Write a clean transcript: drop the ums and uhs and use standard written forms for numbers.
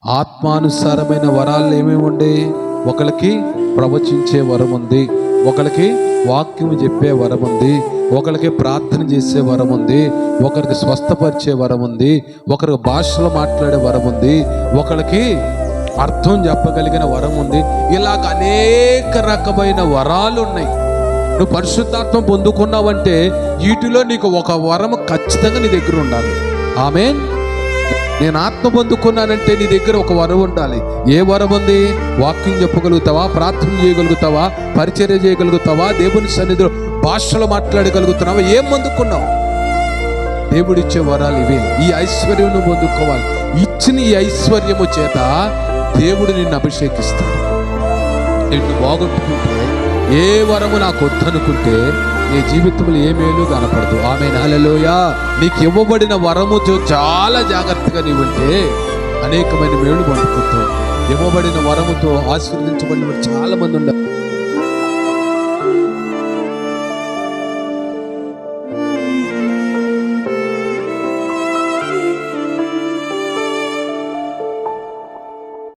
ఆత్మానుసారమైన వరాలు ఏమేమి ఉండే? ఒకరికి ప్రవచించే వరం ఉంది, ఒకరికి వాక్యం చెప్పే వరం ఉంది, ఒకరికి ప్రార్థన చేసే వరం ఉంది, ఒకరికి స్వస్థపరిచే వరం ఉంది, ఒకరికి భాషలో మాట్లాడే వరం ఉంది, ఒకరికి అర్థం చెప్పగలిగిన వరం ఉంది. ఇలాగ అనేక రకమైన వరాలు ఉన్నాయి. నువ్వు పరిశుద్ధాత్మ పొందుకున్నావంటే వీటిలో నీకు ఒక వరం ఖచ్చితంగా నీ దగ్గర ఉండాలి. ఆమేన్. నేను ఆత్మ పొందుకున్నానంటే నీ దగ్గర ఒక వరం ఉండాలి. ఏ వరం ఉంది? వాక్యం చెప్పగలుగుతావా? ప్రార్థన చేయగలుగుతావా? పరిచర్య చేయగలుగుతావా? దేవుని సన్నిధిలో భాషలో మాట్లాడగలుగుతున్నావా? ఏం పొందుకున్నావు? దేవుడిచ్చే వరాలు ఇవే. ఈ ఐశ్వర్యం నువ్వు పొందుకోవాలి. ఇచ్చిన ఈ ఐశ్వర్యము చేత దేవుడు నిన్ను అభిషేకిస్తాడు. నిన్ను బాగొట్టుకుంటే, ఏ వరము నాకు వద్దనుకుంటే నీ జీవితంలో ఏ మేలు కనపడదు. ఆమేన్. హల్లెలూయా. నీకు ఇవ్వబడిన వరముతో చాలా జాగ్రత్తగా నీవు ఉంటే అనేకమైన మేలు పొందుకుంటావు. ఇవ్వబడిన వరముతో ఆశీర్వదించబడిన చాలా మంది ఉన్నారు.